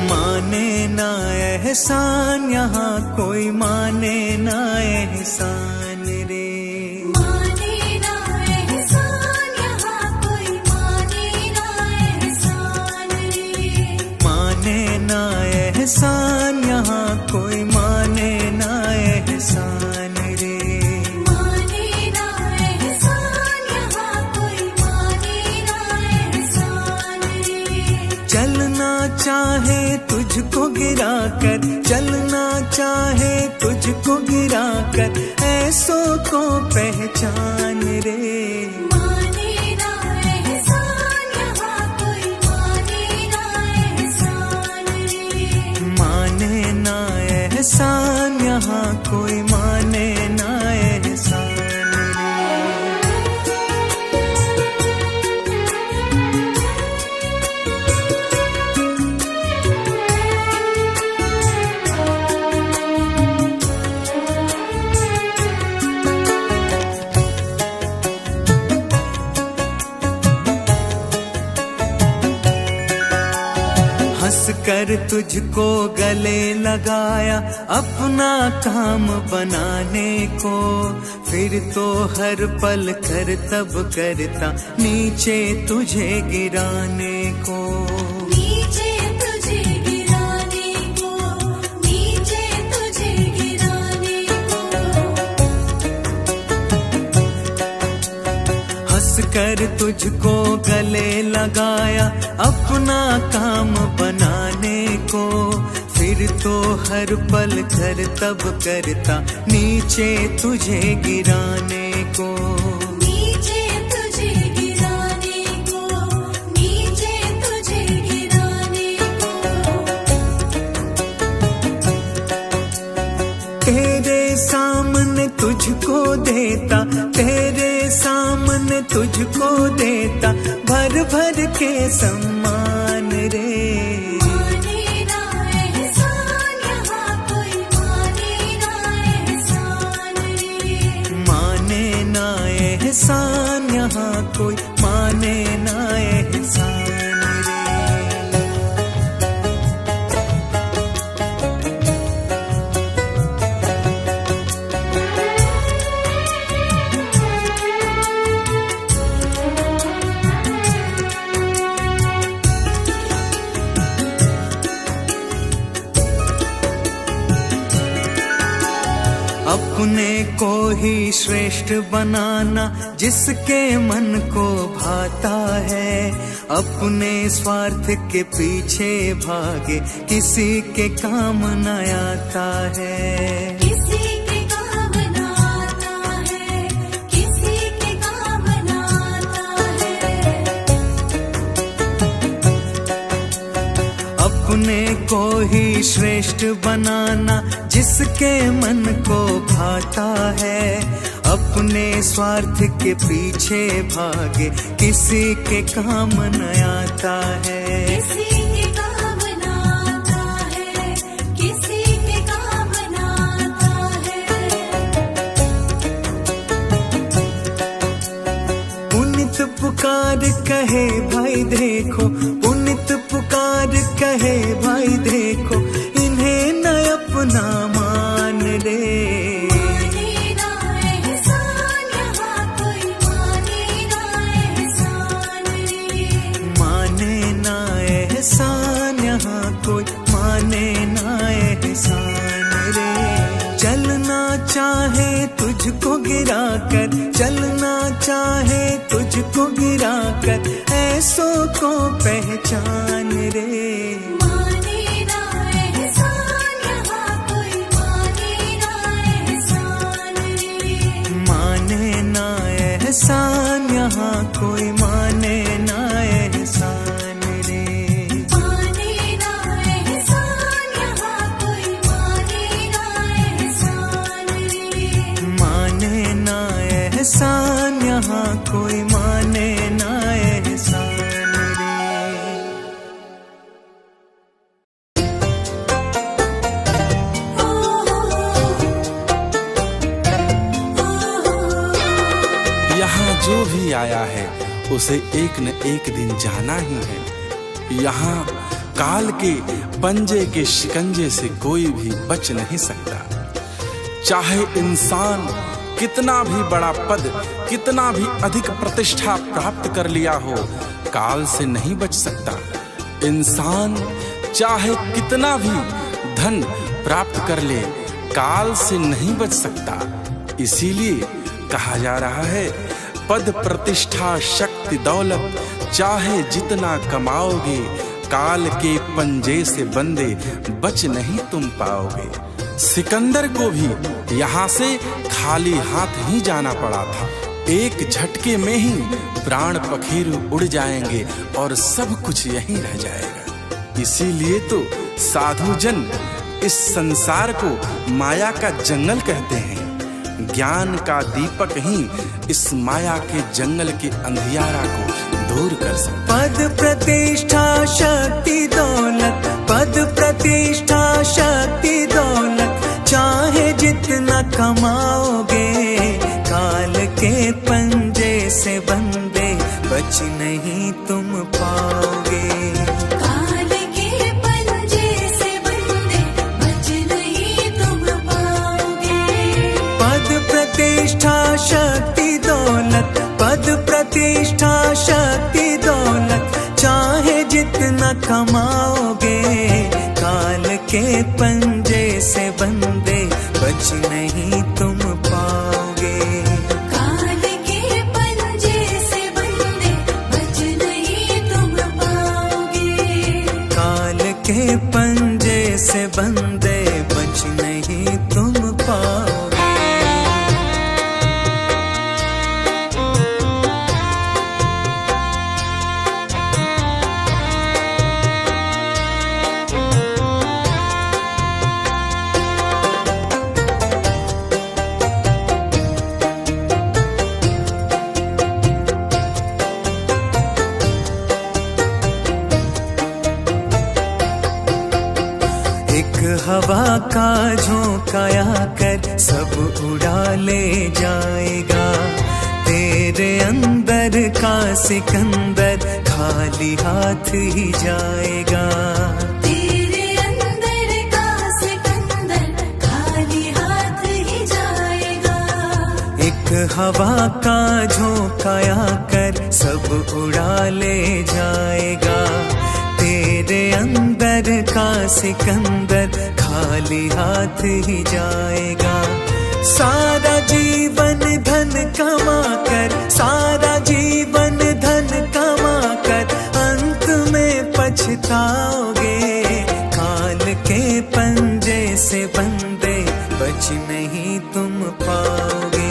[SPEAKER 1] माने ना एहसान यहाँ कोई, माने ना एहसान रे।
[SPEAKER 2] माने ना एहसान यहाँ कोई, माने ना एहसान रे।
[SPEAKER 1] माने ना एहसान यहाँ कोई, माने ना एहसान रे।
[SPEAKER 2] माने ना एहसान यहाँ कोई, माने ना एहसान रे।
[SPEAKER 1] चलना चाहे तुझको गिरा कर, चलना चाहे तुझको गिरा कर, ऐसों को पहचान रे।
[SPEAKER 2] माने ना
[SPEAKER 1] कोई माने ना एहसान रे। हंस कर तुझको गले लगाया अपना काम बनाने को, फिर तो हर पल कर तब करता नीचे तुझे गिराने को।
[SPEAKER 2] नीचे तुझे गिराने को, नीचे तुझे गिराने को।
[SPEAKER 1] हंस कर तुझको गले लगाया अपना काम बनाने को, फिर तो हर पल कर तब करता नीचे तुझे गिराने को।
[SPEAKER 2] नीचे तुझे गिराने को, नीचे तुझे गिराने को।
[SPEAKER 1] तेरे सामने तुझको देता, तेरे सामने तुझको देता भर भर के सम्मान रे।
[SPEAKER 2] माने ना एहसान यहाँ कोई, माने ना एहसान रे।
[SPEAKER 1] माने ना एहसान यहाँ कोई, माने ना एहसान रे। अपने को ही श्रेष्ठ बनाना जिसके मन को भाता है, अपने स्वार्थ के पीछे भागे किसी के काम न आता है।
[SPEAKER 2] किसी के काम ना आता है, किसी के काम ना आता है।
[SPEAKER 1] अपने को ही श्रेष्ठ बनाना जिसके मन को भाता है, अपने स्वार्थ के पीछे भागे किसी के काम न आता है।
[SPEAKER 2] किसी के काम ना आता है, किसी के काम ना आता है।
[SPEAKER 1] पुनित पुकार कहे भाई देखो, पुनित पुकार कहे भाई देखो, इन्हें न अपना मान रे।
[SPEAKER 2] माने ना एहसान यहाँ कोई, माने ना एहसान रे।
[SPEAKER 1] माने ना एहसान यहाँ कोई, माने ना एहसान रे। चलना चाहे तुझको गिरा कर, चलना चाहे तुझको गिरा कर, ऐसों को पहचान रे।
[SPEAKER 2] माने ना एहसान यहाँ कोई, माने ना एहसान रे।
[SPEAKER 1] माने ना एहसान यहाँ कोई, माने ना एहसान रे।
[SPEAKER 2] माने ना एहसान यहाँ कोई, माने ना एहसान रे।
[SPEAKER 1] माने ना एहसान यहाँ कोई, माने ना एहसान रे।
[SPEAKER 3] यहाँ जो भी आया है उसे एक न एक दिन जाना ही है। यहाँ काल के पंजे के शिकंजे से कोई भी बच नहीं सकता। चाहे इंसान कितना भी बड़ा पद, कितना भी अधिक प्रतिष्ठा प्राप्त कर लिया हो, काल से नहीं बच सकता। इंसान चाहे कितना भी धन प्राप्त कर ले, काल से नहीं बच सकता। इसीलिए कहा जा रहा है, पद प्रतिष्ठा शक्ति दौलत चाहे जितना कमाओगे, काल के पंजे से बंदे बच नहीं तुम पाओगे। सिकंदर को भी यहाँ से खाली हाथ ही जाना पड़ा था। एक झटके में ही प्राण पखेरु उड़ जाएंगे और सब कुछ यहीं रह जाएगा। इसीलिए तो साधु जन इस संसार को माया का जंगल कहते हैं। ज्ञान का दीपक ही इस माया के जंगल के अंधियारा को दूर कर सकता है।
[SPEAKER 1] पद प्रतिष्ठा शक्ति दौलत, पद प्रतिष्ठा शक्ति दौलत, चाहे जितना कमाओगे, काल के पंजे से बंदे बच नहीं तुम पाओगे।
[SPEAKER 2] काल के पंजे से बंदे बच नहीं तुम पाओगे।
[SPEAKER 1] पद प्रतिष्ठा शक्ति दौलत, पद प्रतिष्ठा शक्ति दौलत, चाहे जितना कमाओगे, काल के पंजे से बंदे बच नहीं तुम पाओगे।
[SPEAKER 2] काल के पंजे से बंदे बच नहीं तुम पाओगे।
[SPEAKER 1] काल के पंजे से बंदे बच नहीं तुम पाओगे। हवा का झोंका आकर सब उड़ा ले जाएगा, तेरे अंदर का सिकंदर खाली हाथ ही जाएगा।
[SPEAKER 2] तेरे अंदर का सिकंदर खाली हाथ ही जाएगा।
[SPEAKER 1] एक हवा का झोंका आकर सब उड़ा ले जाएगा, तेरे अंदर का सिकंदर खाली हाथ ही जाएगा। सारा जीवन धन कमा कर, सारा जीवन धन कमा कर, अंत में पछताओगे। काल के पंजे से बंदे बच नहीं तुम पाओगे।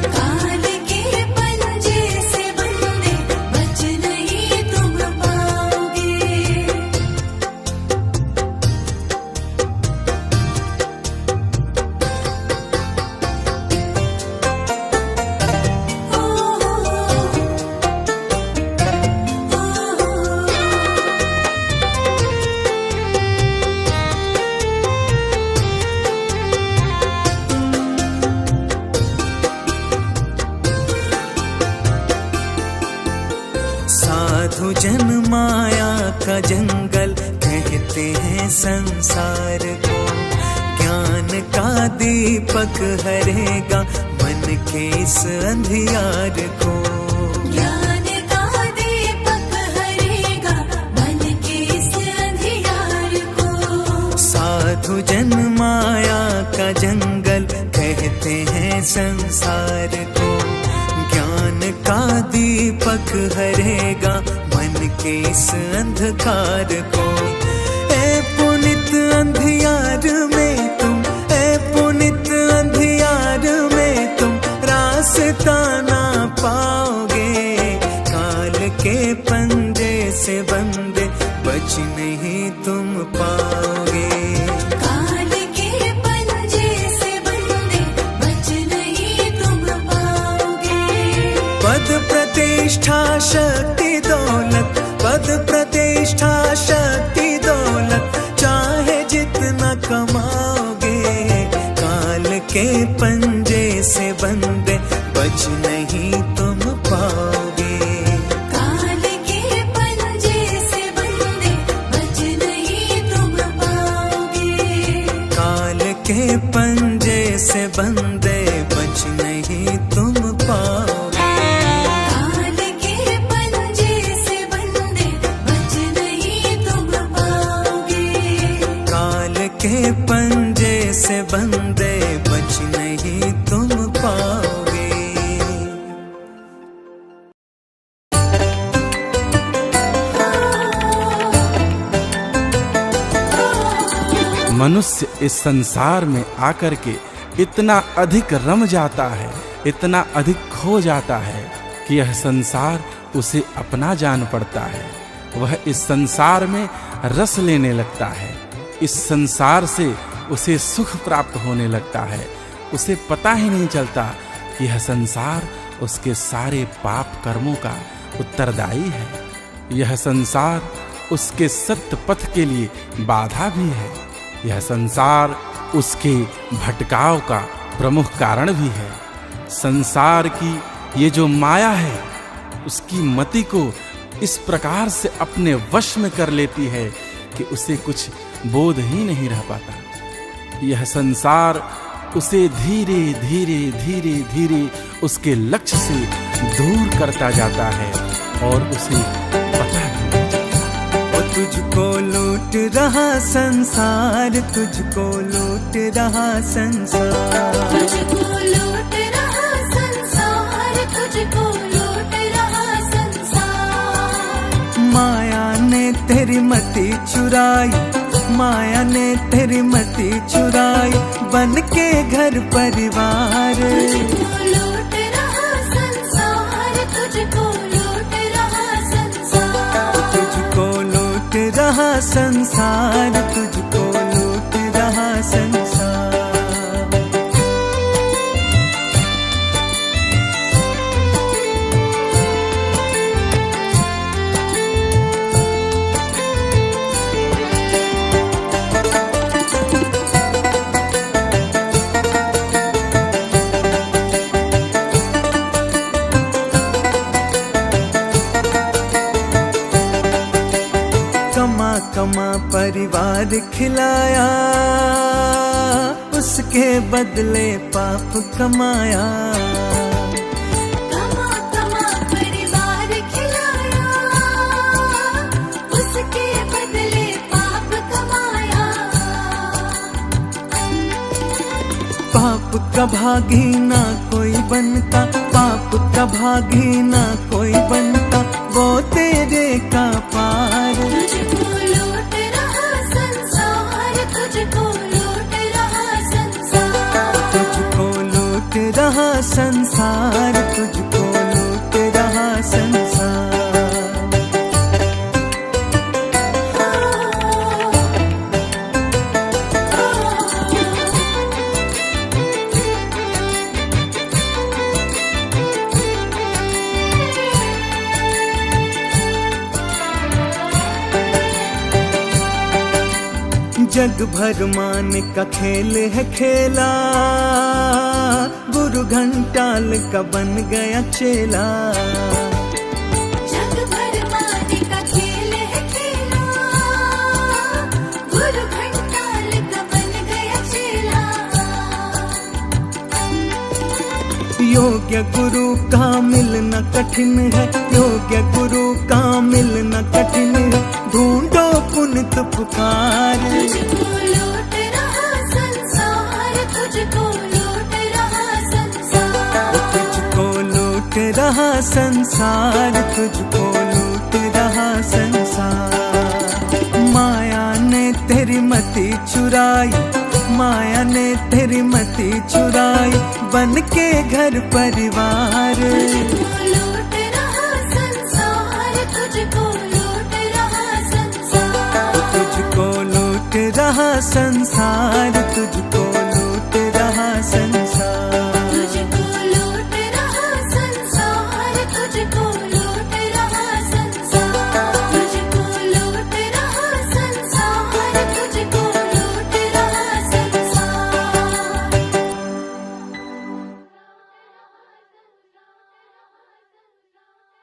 [SPEAKER 2] काल के पंजे से बंदे बच नहीं तुम पाओगे।
[SPEAKER 1] साधु जन माया का जंगल कहते हैं संसार को, ज्ञान का दीपक हरेगा मन के इस अंधियार को।
[SPEAKER 2] ज्ञान का दीपक हरेगा मन के इस अंधियार को।
[SPEAKER 1] साधु जन माया का जंगल कहते हैं संसार को, ज्ञान का दीपक हरेगा मन के इस अंधकार को। ए पुनित अंधियार में तुम, ए पुनित अंधियार में तुम, रास्ता ना पाओगे। काल के पंजे से बंदे बच नहीं तुम पाओगे।
[SPEAKER 2] काल के पंजे से बंदे बच नहीं तुम पाओगे।
[SPEAKER 1] पद प्रतिष्ठा शक्ति दौलत, पद प्रतिष्ठा शक्ति दौलत, चाहे जितना कमाओगे, काल के पंजे से बंदे बच नहीं तुम पाओगे।
[SPEAKER 2] काल के पंजे से बंदे बच नहीं तुम पाओगे।
[SPEAKER 1] काल के पंजे से बंदे बच नहीं तुम पाओगे।
[SPEAKER 2] काल के पंजे से बंदे बच नहीं तुम पाओगे।
[SPEAKER 1] काल के पंजे से बंदे बच नहीं तुम पाओगे।
[SPEAKER 3] मनुष्य इस संसार में आकर के इतना अधिक रम जाता है, इतना अधिक खो जाता है कि यह संसार उसे अपना जान पड़ता है। वह इस संसार में रस लेने लगता है। इस संसार से उसे सुख प्राप्त होने लगता है। उसे पता ही नहीं चलता कि यह संसार उसके सारे पाप कर्मों का उत्तरदायी है। यह संसार उसके सत्य पथ के लिए बाधा भी है। यह संसार उसके भटकाव का प्रमुख कारण भी है। संसार की ये जो माया है, उसकी मति को इस प्रकार से अपने वश में कर लेती है कि उसे कुछ बोध ही नहीं रह पाता। यह संसार उसे धीरे धीरे धीरे धीरे उसके लक्ष्य से दूर करता जाता है और उसे पता भी नहीं चलता।
[SPEAKER 1] वो तुझको लूट रहा संसार, तुझको लूट रहा संसार,
[SPEAKER 2] तुझको लूट रहा संसार, तुझको लूट रहा संसार।
[SPEAKER 1] माया ने तेरी मति चुराई, माया ने तेरी मति चुराई, बन के घर परिवार।
[SPEAKER 2] तुझको लूट रहा संसार, तुझको लूट रहा संसार,
[SPEAKER 1] तुझको लूट रहा संसार, तुझको लूट रहा संसार। कमा कमा परिवार खिलाया, उसके बदले पाप कमाया।
[SPEAKER 2] कमा कमा परिवार खिलाया, उसके बदले पाप कमाया।
[SPEAKER 1] पाप का भागी ना कोई बनता, पाप का भागी ना कोई बनता, वो तेरे का पार।
[SPEAKER 2] तुझको लूट रहा संसार, तुझको लूट रहा संसार,
[SPEAKER 1] तुझको लूट रहा संसार, तुझको लूट रहा संसार। जग भर मान का खेल है खेला, गुरु घंटाल का बन गया चेला।
[SPEAKER 2] जग भर माने का खेल है खेला, गुरु घंटाल का बन गया चेला।
[SPEAKER 1] योग्य गुरु का मिलना कठिन है, योग्य गुरु का मिलना कठिन है, ढूंढो पुनित पुकार।
[SPEAKER 2] तुझको लूट रहा संसार, तुझको लूट रहा संसार,
[SPEAKER 1] तुझको लूट रहा संसार, तुझको लूट रहा संसार। माया ने तेरी मति चुराई, माया ने तेरी मति चुराई, बन के घर परिवार।
[SPEAKER 2] तुझको लूट रहा संसार, तुझको लूट रहा संसार,
[SPEAKER 1] तुझको लूट रहा संसार,